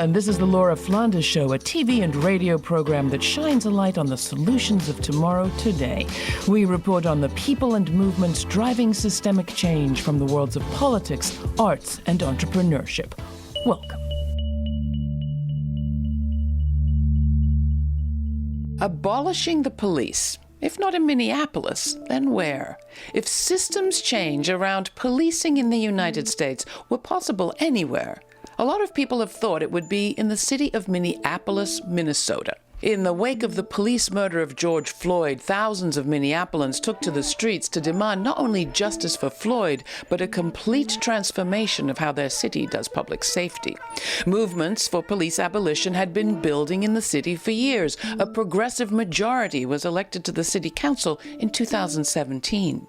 and this is the Laura Flanders Show, a TV and radio program that shines a light on the solutions of tomorrow today. We report on the people and movements driving systemic change from the worlds of politics, arts, and entrepreneurship. Welcome. Abolishing the police. If not in Minneapolis, then where? If systems change around policing in the United States were possible anywhere, a lot of people have thought it would be in the city of Minneapolis, Minnesota. In the wake of the police murder of George Floyd, thousands of Minneapolis took to the streets to demand not only justice for Floyd, but a complete transformation of how their city does public safety. Movements for police abolition had been building in the city for years. A progressive majority was elected to the city council in 2017.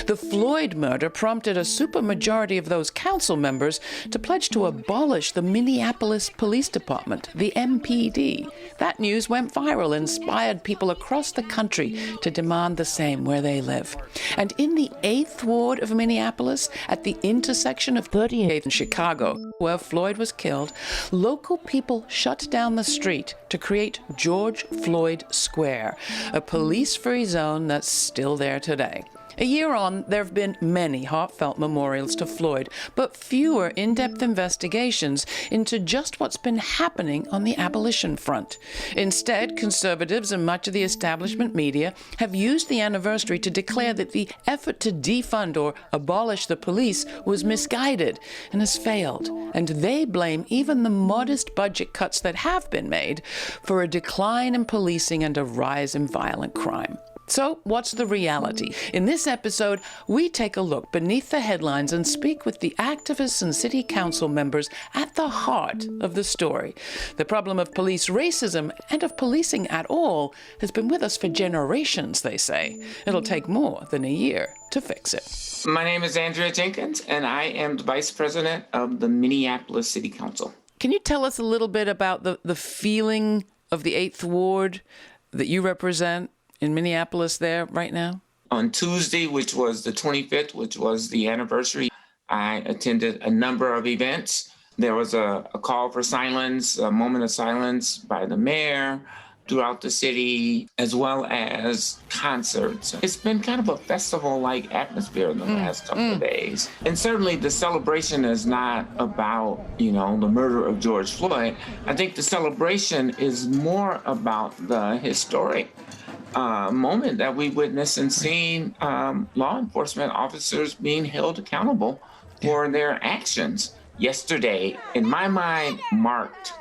The Floyd murder prompted a supermajority of those council members to pledge to abolish the Minneapolis Police Department, the MPD. That news went viral, inspired people across the country to demand the same where they live. And in the 8th Ward of Minneapolis, at the intersection of 38th and Chicago, where Floyd was killed, local people shut down the street to create George Floyd Square, a police-free zone that's still there today. A year on, there have been many heartfelt memorials to Floyd, but fewer in-depth investigations into just what's been happening on the abolition front. Instead, conservatives and much of the establishment media have used the anniversary to declare that the effort to defund or abolish the police was misguided and has failed. And they blame even the modest budget cuts that have been made for a decline in policing and a rise in violent crime. So, what's the reality? In this episode, we take a look beneath the headlines and speak with the activists and city council members at the heart of the story. The problem of police racism and of policing at all has been with us for generations, they say. It'll take more than a year to fix it. My name is Andrea Jenkins, and I am the Vice President of the Minneapolis City Council. Can you tell us a little bit about the feeling of the 8th Ward that you represent in Minneapolis there right now? On Tuesday, which was the 25th, which was the anniversary, I attended a number of events. There was a call for silence, a moment of silence by the mayor throughout the city, as well as concerts. It's been kind of a festival-like atmosphere in the last couple of days. And certainly the celebration is not about, the murder of George Floyd. I think the celebration is more about the historic moment that we witnessed and seen law enforcement officers being held accountable for their actions. Yesterday, in my mind, marked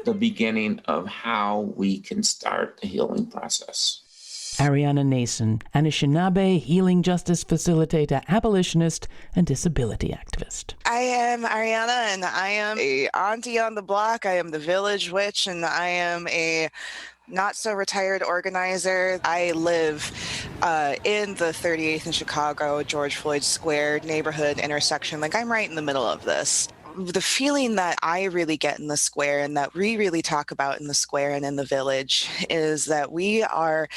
the beginning of how we can start the healing process. Ariana Nason, Anishinaabe healing justice facilitator, abolitionist, and disability activist. I am Ariana, and I am a auntie on the block. I am the village witch, and I am a not-so-retired organizer. I live in the 38th and Chicago, George Floyd Square neighborhood intersection. I'm right in the middle of this. The feeling that I really get in the square and that we really talk about in the square and in the village is that we are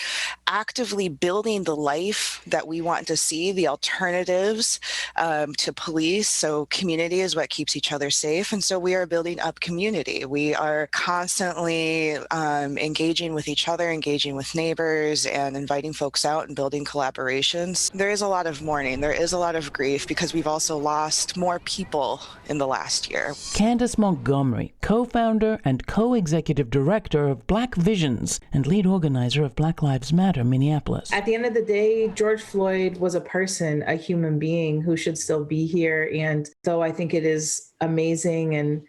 actively building the life that we want to see, the alternatives to police. So community is what keeps each other safe. And so we are building up community. We are constantly engaging with each other, engaging with neighbors, and inviting folks out and building collaborations. There is a lot of mourning. There is a lot of grief because we've also lost more people in the last year. Candace Montgomery, co-founder and co-executive director of Black Visions and lead organizer of Black Lives Matter Minneapolis. At the end of the day, George Floyd was a person, a human being who should still be here. And so I think it is amazing and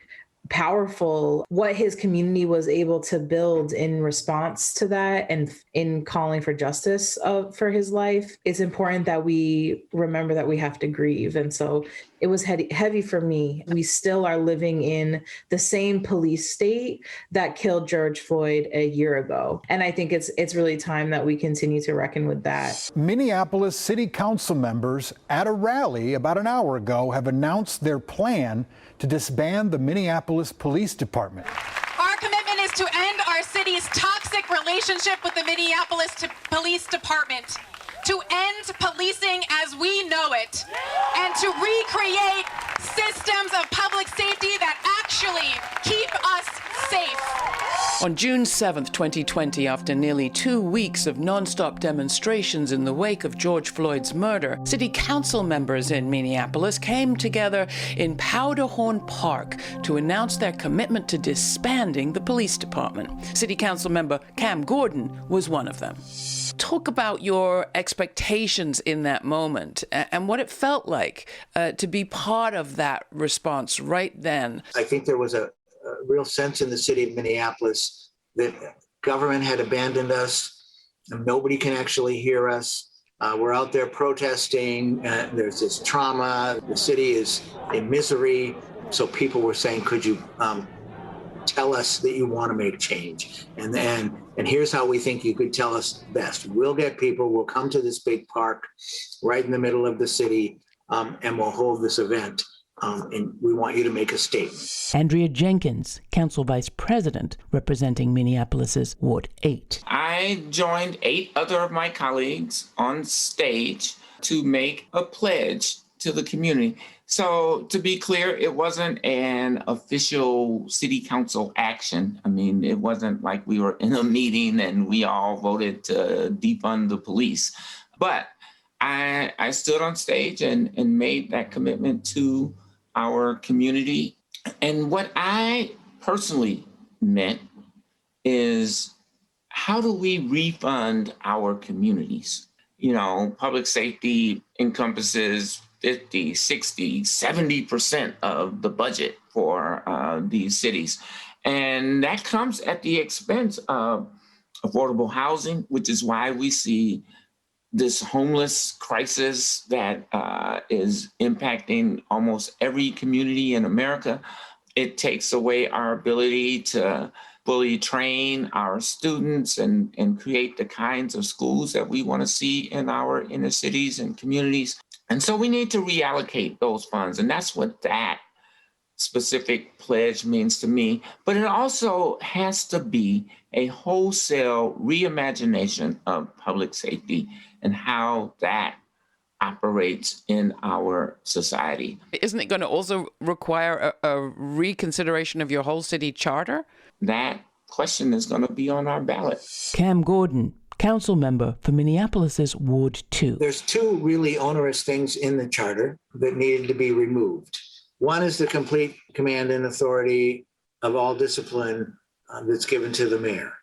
powerful what his community was able to build in response to that and in calling for justice for his life. It's important that we remember that we have to grieve. And so it was heavy for me. We still are living in the same police state that killed George Floyd a year ago. And I think it's really time that we continue to reckon with that. Minneapolis City Council members at a rally about an hour ago have announced their plan to disband the Minneapolis Police Department. Our commitment is to end our city's toxic relationship with the Minneapolis Police Department, to end policing as we know it, and to recreate systems of public safety that actually keep us safe. On June 7th, 2020, after nearly 2 weeks of non-stop demonstrations in the wake of George Floyd's murder, city council members in Minneapolis came together in Powderhorn Park to announce their commitment to disbanding the police department. City council member Cam Gordon was one of them. Talk about your expectations in that moment and what it felt like to be part of that response right then. I think there was a real sense in the city of Minneapolis that government had abandoned us and nobody can actually hear us. We're out there protesting. There's this trauma. The city is in misery. So people were saying, could you tell us that you want to make change? And here's how we think you could tell us best. We'll get people, we'll come to this big park right in the middle of the city, and we'll hold this event. And we want you to make a statement. Andrea Jenkins, Council Vice President, representing Minneapolis's Ward 8. I joined 8 other of my colleagues on stage to make a pledge to the community. So to be clear, it wasn't an official city council action. I mean, it wasn't like we were in a meeting and we all voted to defund the police. But I stood on stage and made that commitment to our community. And what I personally meant is, how do we refund our communities? You know, public safety encompasses 50, 60, 70% of the budget for these cities. And that comes at the expense of affordable housing, which is why we see this homeless crisis that is impacting almost every community in America. It takes away our ability to fully train our students and create the kinds of schools that we want to see in our inner cities and communities. And so we need to reallocate those funds. And that's what that specific pledge means to me. But it also has to be a wholesale reimagination of public safety and how that operates in our society. Isn't it going to also require a reconsideration of your whole city charter? That question is going to be on our ballot. Cam Gordon, council member for Minneapolis's Ward 2. There's 2 really onerous things in the charter that needed to be removed. One is the complete command and authority of all discipline that's given to the mayor.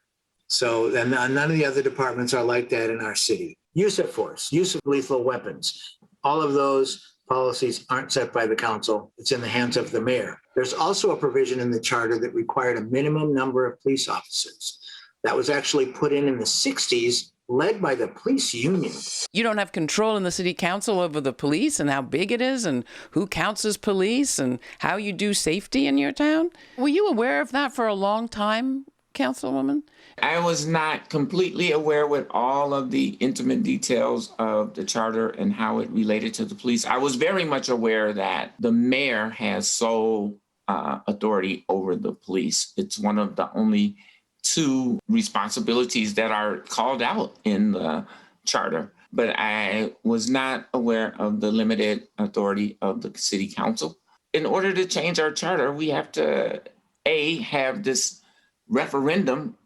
So and none of the other departments are like that in our city. Use of force, use of lethal weapons. All of those policies aren't set by the council. It's in the hands of the mayor. There's also a provision in the charter that required a minimum number of police officers. That was actually put in the 60s, led by the police union. You don't have control in the city council over the police and how big it is and who counts as police and how you do safety in your town? Were you aware of that for a long time, Councilwoman? I was not completely aware with all of the intimate details of the charter and how it related to the police. I was very much aware that the mayor has sole authority over the police. It's one of the only 2 responsibilities that are called out in the charter. But I was not aware of the limited authority of the city council. In order to change our charter, we have to, have this referendum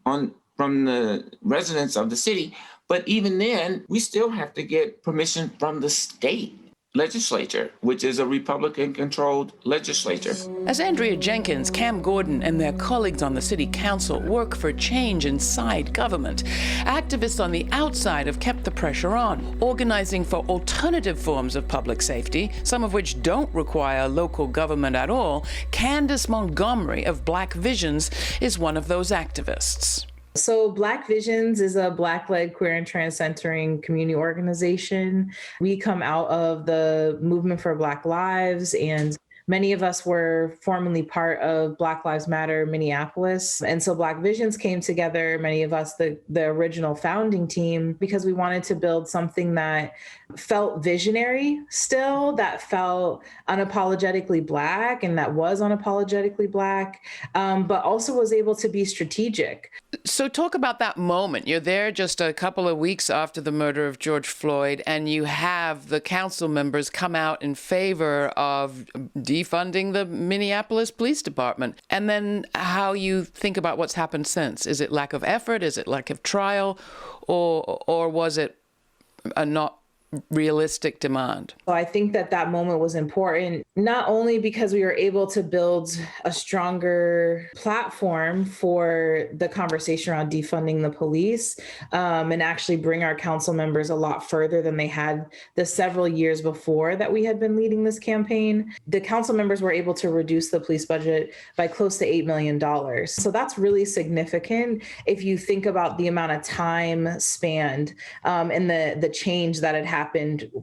from the residents of the city. But even then, we still have to get permission from the state legislature, which is a Republican-controlled legislature. As Andrea Jenkins, Cam Gordon, and their colleagues on the city council work for change inside government, activists on the outside have kept the pressure on, organizing for alternative forms of public safety, some of which don't require local government at all. Candace Montgomery of Black Visions is one of those activists. So Black Visions is a Black-led queer and trans-centering community organization. We come out of the movement for Black Lives, and many of us were formerly part of Black Lives Matter Minneapolis. And so Black Visions came together, many of us, the original founding team, because we wanted to build something that felt visionary still, that felt unapologetically Black and that was unapologetically Black, but also was able to be strategic. So talk about that moment. You're there just a couple of weeks after the murder of George Floyd, and you have the council members come out in favor of defunding the Minneapolis Police Department, and then how you think about what's happened since. Is it lack of effort? Is it lack of trial? Or was it a not realistic demand? So I think that moment was important, not only because we were able to build a stronger platform for the conversation around defunding the police, and actually bring our council members a lot further than they had the several years before that we had been leading this campaign. The council members were able to reduce the police budget by close to $8 million. So that's really significant if you think about the amount of time spanned, and the change that had happened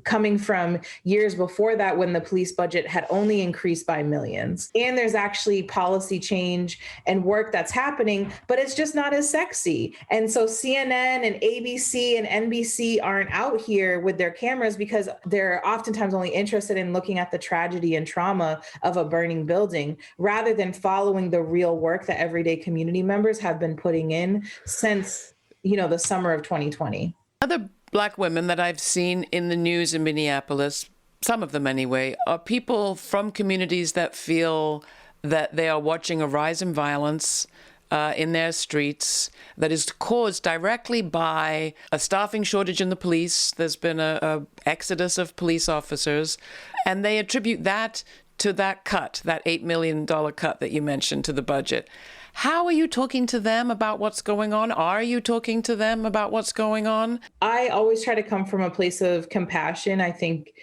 coming from years before that when the police budget had only increased by millions. And there's actually policy change and work that's happening, but it's just not as sexy. And so CNN and ABC and NBC aren't out here with their cameras because they're oftentimes only interested in looking at the tragedy and trauma of a burning building rather than following the real work that everyday community members have been putting in since, the summer of 2020. Other Black women that I've seen in the news in Minneapolis, some of them anyway, are people from communities that feel that they are watching a rise in violence in their streets that is caused directly by a staffing shortage in the police. There's been a exodus of police officers, and they attribute that to that cut, that $8 million cut that you mentioned to the budget. How are you talking to them about what's going on? Are you talking to them about what's going on? I always try to come from a place of compassion. I think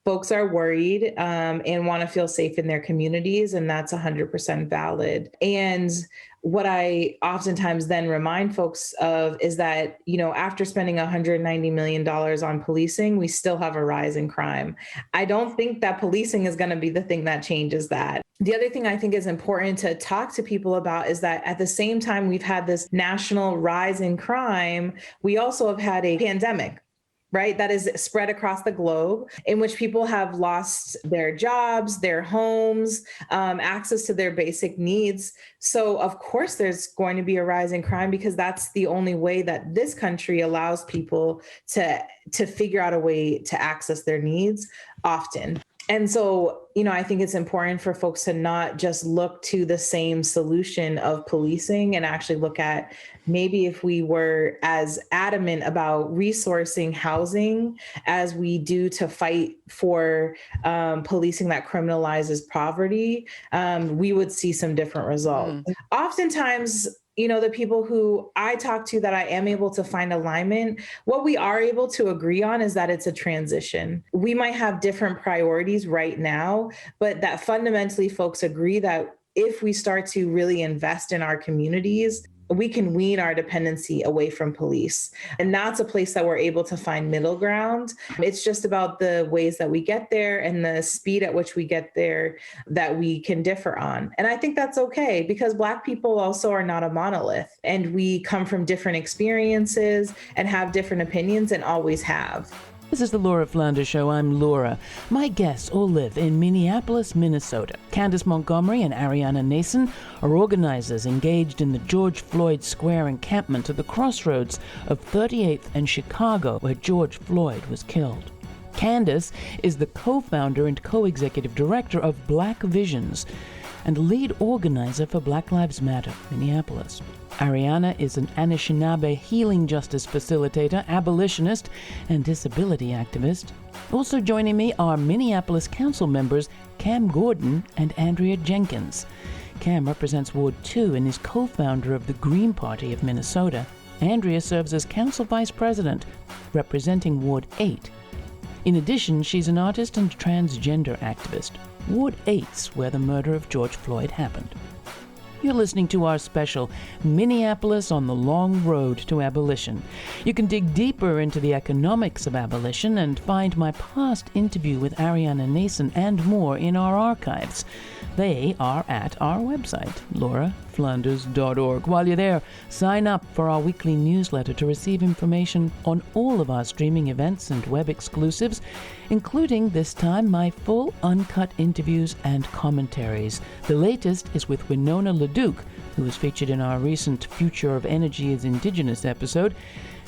folks are worried and want to feel safe in their communities, and that's 100% valid. And what I oftentimes then remind folks of is that, after spending $190 million on policing, we still have a rise in crime. I don't think that policing is going to be the thing that changes that. The other thing I think is important to talk to people about is that at the same time we've had this national rise in crime, we also have had a pandemic, right? That is spread across the globe, in which people have lost their jobs, their homes, access to their basic needs. So of course there's going to be a rise in crime because that's the only way that this country allows people to figure out a way to access their needs often. And so, I think it's important for folks to not just look to the same solution of policing and actually look at maybe if we were as adamant about resourcing housing as we do to fight for policing that criminalizes poverty, we would see some different results. Oftentimes, the people who I talk to that I am able to find alignment, what we are able to agree on is that it's a transition. We might have different priorities right now, but that fundamentally folks agree that if we start to really invest in our communities, we can wean our dependency away from police. And that's a place that we're able to find middle ground. It's just about the ways that we get there and the speed at which we get there that we can differ on. And I think that's okay because Black people also are not a monolith, and we come from different experiences and have different opinions and always have. This is the Laura Flanders Show. I'm Laura. My guests all live in Minneapolis, Minnesota. Candace Montgomery and Ariana Nason are organizers engaged in the George Floyd Square encampment at the crossroads of 38th and Chicago, where George Floyd was killed. Candace is the co-founder and co-executive director of Black Visions and lead organizer for Black Lives Matter, Minneapolis. Ariana is an Anishinaabe healing justice facilitator, abolitionist, and disability activist. Also joining me are Minneapolis Council members Cam Gordon and Andrea Jenkins. Cam represents Ward 2 and is co-founder of the Green Party of Minnesota. Andrea serves as Council Vice President, representing Ward 8. In addition, she's an artist and transgender activist. Ward 8's where the murder of George Floyd happened. You're listening to our special, Minneapolis on the Long Road to Abolition. You can dig deeper into the economics of abolition and find my past interview with Ariana Nason and more in our archives. They are at our website, lauraflanders.org. While you're there, sign up for our weekly newsletter to receive information on all of our streaming events and web exclusives, including this time my full uncut interviews and commentaries. The latest is with Winona LaDuke, who was featured in our recent Future of Energy is Indigenous episode,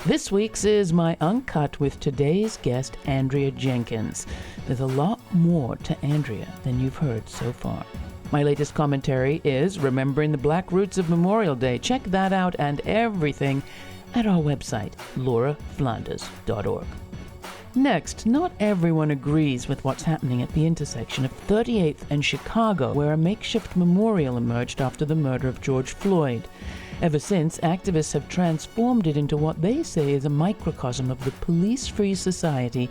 This week's is my Uncut with today's guest, Andrea Jenkins. There's a lot more to Andrea than you've heard so far. My latest commentary is Remembering the Black Roots of Memorial Day. Check that out and everything at our website, lauraflanders.org. Next, not everyone agrees with what's happening at the intersection of 38th and Chicago, where a makeshift memorial emerged after the murder of George Floyd. Ever since, activists have transformed it into what they say is a microcosm of the police-free society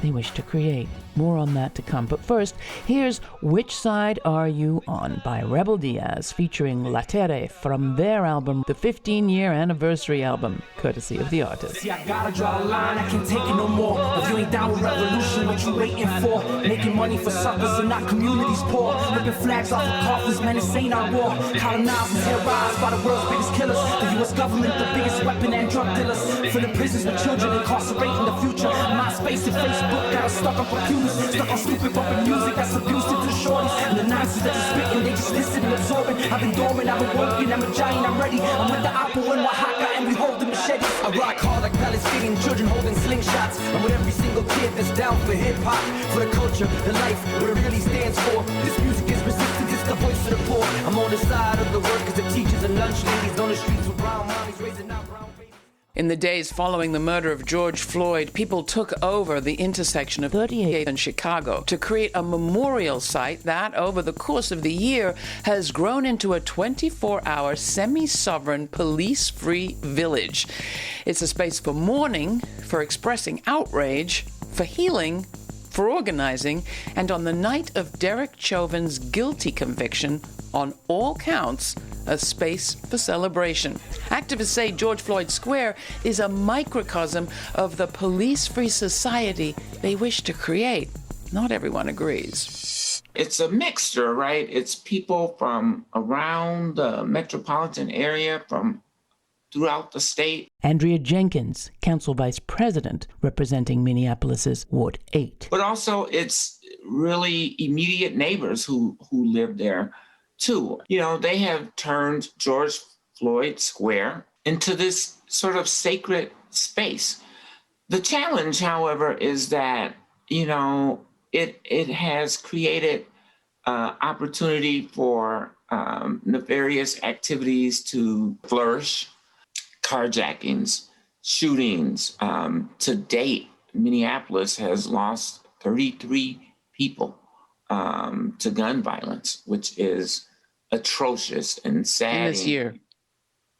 they wish to create. More on that to come. But first, here's Which Side Are You On by Rebel Diaz, featuring Lah Tere from their album, the 15-year anniversary album, courtesy of the artist. See, I gotta draw a line, I can't take it no more. If you ain't down with revolution, what you waiting for? Making money for suckers and not communities poor. Ripping flags off of coffins, man, this ain't our war. Colonized and terrorized by the world's biggest killers. The U.S. government, the biggest weapon and drug dealers. Filling prisons with children, incarcerating the future. MySpace and Facebook got us stuck on computers. Stuck on stupid bumping music that's abusive to the shorties. And the nonsense that you're spitting, they just listen and absorbing. I've been dormant, I've been working, I'm a giant, I'm ready. I'm with the Apple and Oaxaca and we hold the machetes. I rock hard like Palestinian children holding slingshots. I'm with every single kid that's down for hip-hop. For the culture, the life, what it really stands for. This music is resistance, it's the voice of the poor. I'm on the side of the workers, the teachers and lunch ladies. On the streets with brown mommies raising out brown babies. In the days following the murder of George Floyd, people took over the intersection of 38th and Chicago to create a memorial site that, over the course of the year, has grown into a 24-hour, semi-sovereign, police-free village. It's a space for mourning, for expressing outrage, for healing, for organizing, and on the night of Derek Chauvin's guilty conviction, on all counts, a space for celebration. Activists say George Floyd Square is a microcosm of the police-free society they wish to create. Not everyone agrees. It's a mixture, right? It's people from around the metropolitan area, from throughout the state. Andrea Jenkins, Council Vice President, representing Minneapolis's Ward 8. But also it's really immediate neighbors who live there too. You know, they have turned George Floyd Square into this sort of sacred space. The challenge, however, is that, you know, it has created opportunity for nefarious activities to flourish. Carjackings, shootings. To date, Minneapolis has lost 33 people to gun violence, which is atrocious and sad. This year.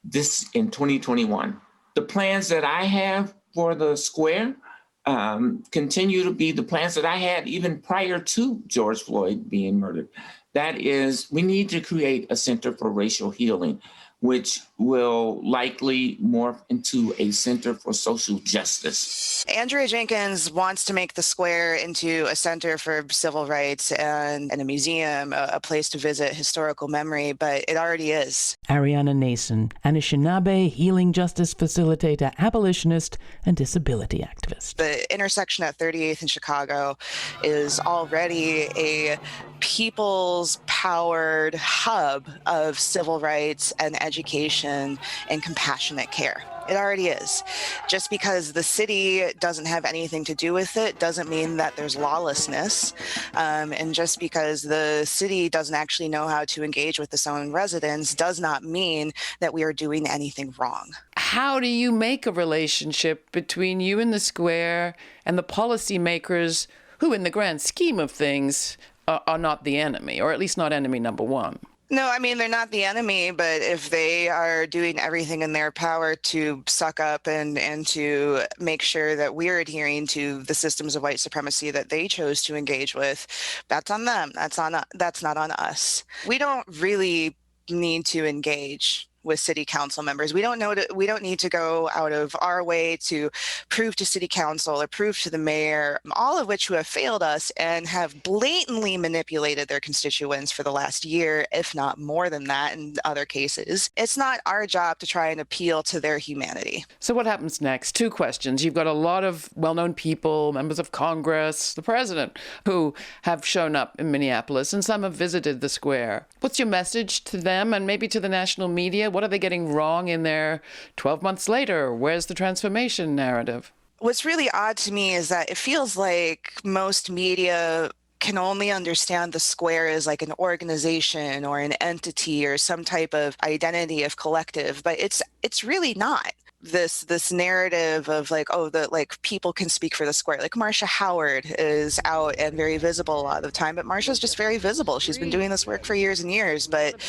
This in 2021. The plans that I have for the square continue to be the plans that I had even prior to George Floyd being murdered. That is, we need to create a center for racial healing, which will likely morph into a center for social justice. Andrea Jenkins wants to make the square into a center for civil rights and a museum, a place to visit historical memory, but it already is. Ariana Nason, Anishinaabe healing justice facilitator, abolitionist, and disability activist. The intersection at 38th in Chicago is already a people's powered hub of civil rights and education and compassionate care. It already is. Just because the city doesn't have anything to do with it doesn't mean that there's lawlessness. And just because the city doesn't actually know how to engage with its own residents does not mean that we are doing anything wrong. How do you make a relationship between you and the square and the policymakers who, in the grand scheme of things, are not the enemy, or at least not enemy number one? No, I mean, they're not the enemy, but if they are doing everything in their power to suck up and to make sure that we're adhering to the systems of white supremacy that they chose to engage with, that's on them. That's not on us. We don't really need to engage with city council members. We don't need to go out of our way to prove to city council or prove to the mayor, all of which who have failed us and have blatantly manipulated their constituents for the last year, if not more than that in other cases. It's not our job to try and appeal to their humanity. So what happens next? Two questions. You've got a lot of well-known people, members of Congress, the president, who have shown up in Minneapolis, and some have visited the square. What's your message to them and maybe to the national media? What are they getting wrong in their 12 months later? Where's the transformation narrative? What's really odd to me is that it feels like most media can only understand the square as like an organization or an entity or some type of identity of collective, but it's really not. This narrative of like, oh, the like people can speak for the square. Like Marsha Howard is out and very visible a lot of the time, but Marsha's just very visible. She's been doing this work for years and years, but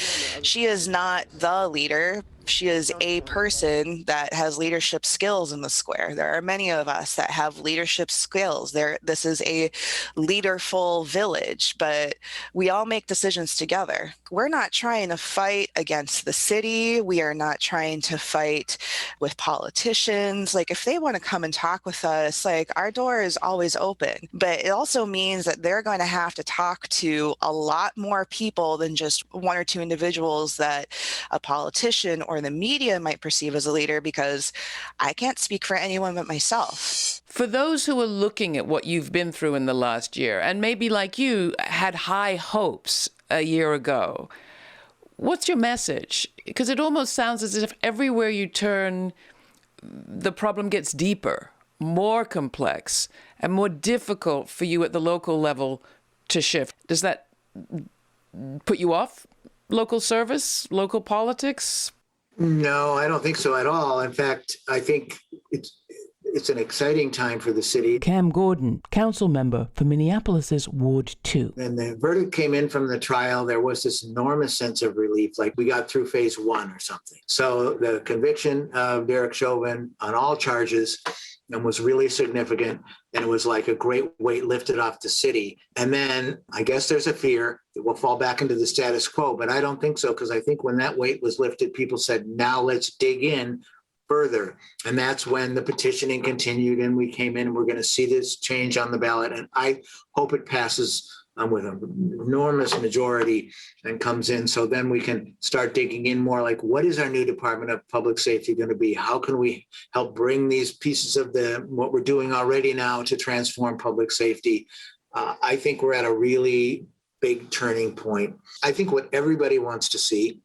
she is not the leader. She is a person that has leadership skills in the square. There are many of us that have leadership skills. This is a leaderful village, but we all make decisions together. We're not trying to fight against the city. We are not trying to fight with politicians. Like if they want to come and talk with us, like our door is always open. But it also means that they're going to have to talk to a lot more people than just one or two individuals that a politician or the media might perceive as a leader, because I can't speak for anyone but myself. For those who are looking at what you've been through in the last year, and maybe like you had high hopes a year ago, what's your message? Because it almost sounds as if everywhere you turn, the problem gets deeper, more complex, and more difficult for you at the local level to shift. Does that put you off local service, local politics? No, I don't think so at all. In fact, I think it's an exciting time for the city. Cam Gordon, council member for Minneapolis's Ward 2. When the verdict came in from the trial, there was this enormous sense of relief, like we got through phase one or something. So the conviction of Derek Chauvin on all charges and was really significant. And it was like a great weight lifted off the city. And then I guess there's a fear that we'll fall back into the status quo, but I don't think so, because I think when that weight was lifted, people said, now let's dig in further. And that's when the petitioning continued and we came in and we're going to see this change on the ballot. And I hope it passes with an enormous majority and comes in. So then we can start digging in more, like what is our new Department of Public Safety going to be? How can we help bring these pieces of what we're doing already now to transform public safety? I think we're at a really big turning point. I think what everybody wants to see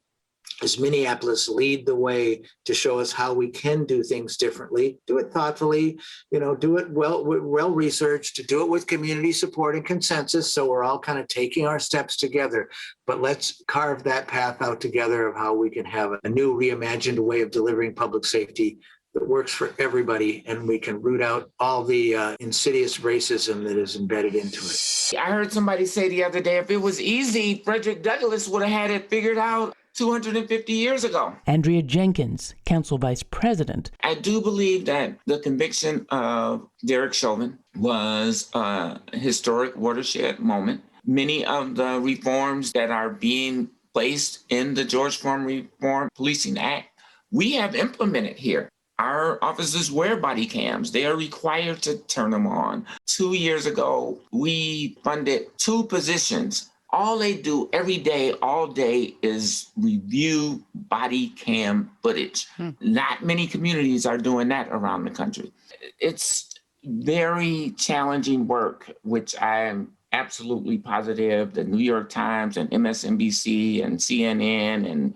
is Minneapolis lead the way to show us how we can do things differently, do it thoughtfully, do it well researched, do it with community support and consensus. So we're all kind of taking our steps together, but let's carve that path out together of how we can have a new reimagined way of delivering public safety that works for everybody, and we can root out all the insidious racism that is embedded into it. I heard somebody say the other day, if it was easy, Frederick Douglass would have had it figured out 250 years ago. Andrea Jenkins, council vice president. I do believe that the conviction of Derek Chauvin was a historic watershed moment. Many of the reforms that are being placed in the George Floyd Reform Policing Act, we have implemented here. Our officers wear body cams. They are required to turn them on. 2 years ago, we funded 2 positions. All they do every day, all day, is review body cam footage. Not many communities are doing that around the country. It's very challenging work, which I am absolutely positive the New York Times and MSNBC and CNN and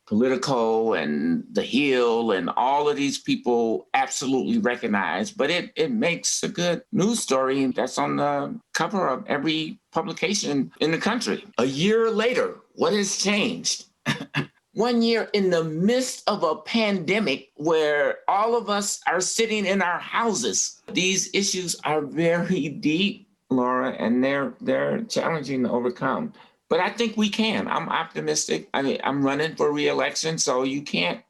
Politico and The Hill and all of these people absolutely recognize, but it makes a good news story that's on the cover of every publication in the country. A year later, what has changed? 1 year in the midst of a pandemic where all of us are sitting in our houses. These issues are very deep, Laura, and they're challenging to overcome. But I think we can. I'm optimistic. I mean, I'm running for re-election, so you can't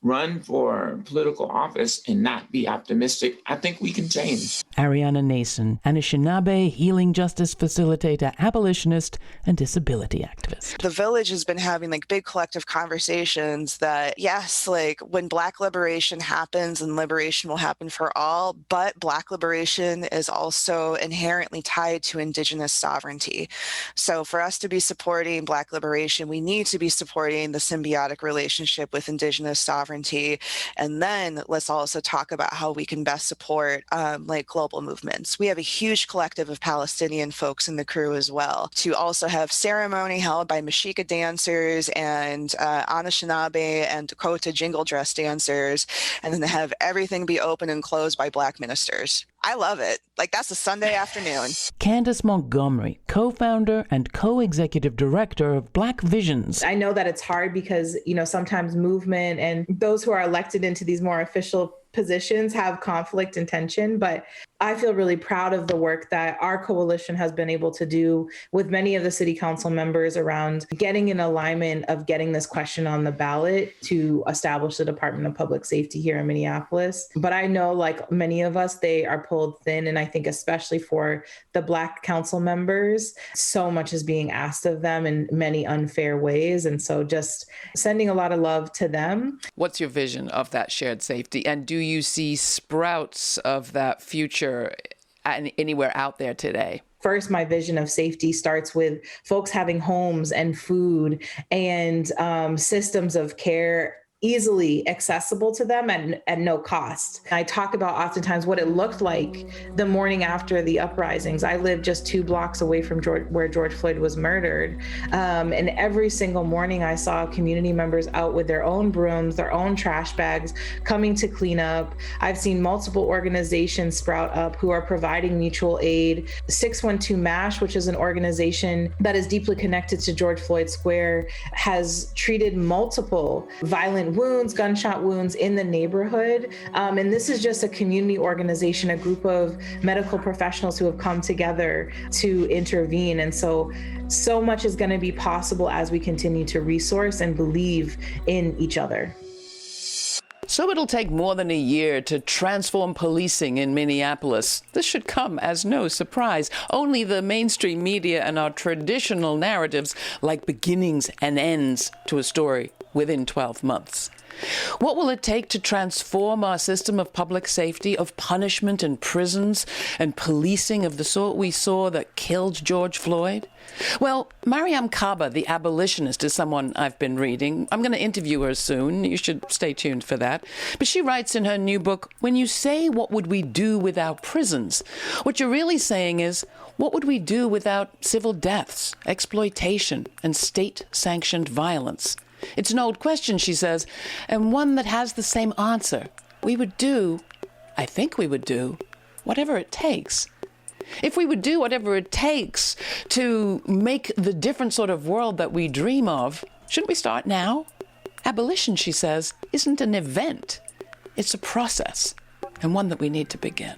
run for political office and not be optimistic. I think we can change. Ariana Nason, Anishinaabe healing justice facilitator, abolitionist, and disability activist. The village has been having like big collective conversations that, yes, like when Black liberation happens and liberation will happen for all, but Black liberation is also inherently tied to Indigenous sovereignty. So for us to be supporting Black liberation, we need to be supporting the symbiotic relationship with Indigenous sovereignty sovereignty. And then let's also talk about how we can best support like global movements. We have a huge collective of Palestinian folks in the crew as well, to also have ceremony held by Mexica dancers and Anishinaabe and Dakota jingle dress dancers, and then to have everything be open and closed by Black ministers. I love it. Like, that's a Sunday afternoon. Candace Montgomery, co-founder and co-executive director of Black Visions. I know that it's hard because, sometimes movement and those who are elected into these more official positions have conflict and tension, but I feel really proud of the work that our coalition has been able to do with many of the city council members around getting in alignment of getting this question on the ballot to establish the Department of Public Safety here in Minneapolis. But I know, like many of us, they are pulled thin. And I think especially for the Black council members, so much is being asked of them in many unfair ways. And so just sending a lot of love to them. What's your vision of that shared safety? And do you see sprouts of that future anywhere out there today? First, my vision of safety starts with folks having homes and food and systems of care easily accessible to them at no cost. I talk about oftentimes what it looked like the morning after the uprisings. I lived just 2 blocks away from where George Floyd was murdered. And every single morning I saw community members out with their own brooms, their own trash bags, coming to clean up. I've seen multiple organizations sprout up who are providing mutual aid. 612 MASH, which is an organization that is deeply connected to George Floyd Square, has treated multiple violent wounds, gunshot wounds in the neighborhood. And this is just a community organization, a group of medical professionals who have come together to intervene. And so much is going to be possible as we continue to resource and believe in each other. So it'll take more than a year to transform policing in Minneapolis. This should come as no surprise. Only the mainstream media and our traditional narratives like beginnings and ends to a story within 12 months. What will it take to transform our system of public safety, of punishment and prisons and policing of the sort we saw that killed George Floyd? Well, Mariame Kaba, the abolitionist, is someone I've been reading. I'm going to interview her soon. You should stay tuned for that. But she writes in her new book, when you say, what would we do without prisons? What you're really saying is, what would we do without civil deaths, exploitation, and state-sanctioned violence? It's an old question, she says, and one that has the same answer. I think we would do, whatever it takes. If we would do whatever it takes to make the different sort of world that we dream of, shouldn't we start now? Abolition, she says, isn't an event. It's a process, and one that we need to begin.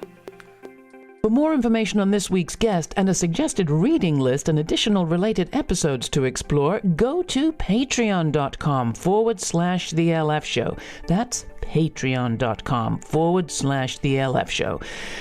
For more information on this week's guest and a suggested reading list and additional related episodes to explore, go to patreon.com/The LF Show. That's patreon.com/The LF Show.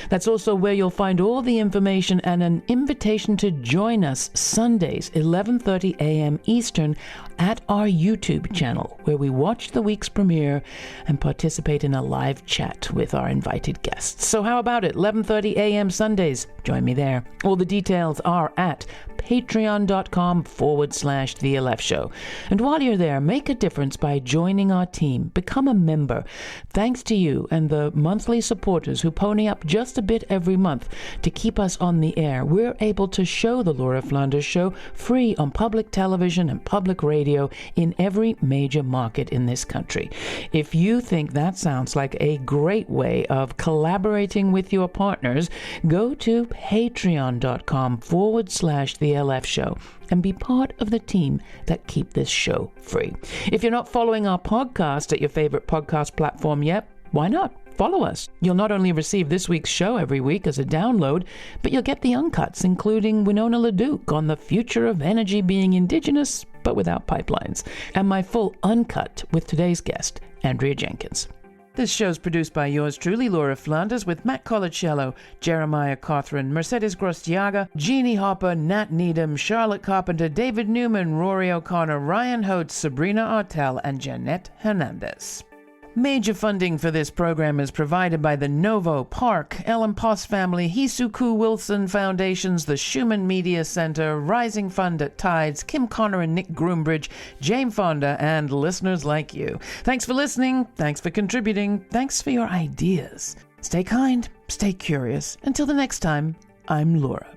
That's also where you'll find all the information and an invitation to join us Sundays, 11:30 a.m. Eastern, at our YouTube channel, where we watch the week's premiere and participate in a live chat with our invited guests. So how about it? 11:30 a.m. Sundays. Join me there. All the details are at patreon.com/The LF Show. And while you're there, make a difference by joining our team. Become a member. Thanks to you and the monthly supporters who pony up just a bit every month to keep us on the air, we're able to show the Laura Flanders Show free on public television and public radio in every major market in this country. If you think that sounds like a great way of collaborating with your partners, go to patreon.com/The LF Show and be part of the team that keep this show free. If you're not following our podcast at your favorite podcast platform yet, why not? Follow us. You'll not only receive this week's show every week as a download, but you'll get the uncuts, including Winona LaDuke on the future of energy being indigenous, but without pipelines, and my full uncut with today's guest, Andrea Jenkins. This show's produced by yours truly, Laura Flanders, with Matt Colacello, Jeremiah Cawthron, Mercedes Grostiaga, Jeannie Hopper, Nat Needham, Charlotte Carpenter, David Newman, Rory O'Connor, Ryan Hotes, Sabrina Artel, and Jeanette Hernandez. Major funding for this program is provided by the Novo, Park, Ellen Poss Family, Hisuku Wilson Foundations, the Schumann Media Center, Rising Fund at Tides, Kim Connor and Nick Groombridge, Jane Fonda, and listeners like you. Thanks for listening. Thanks for contributing. Thanks for your ideas. Stay kind. Stay curious. Until the next time, I'm Laura.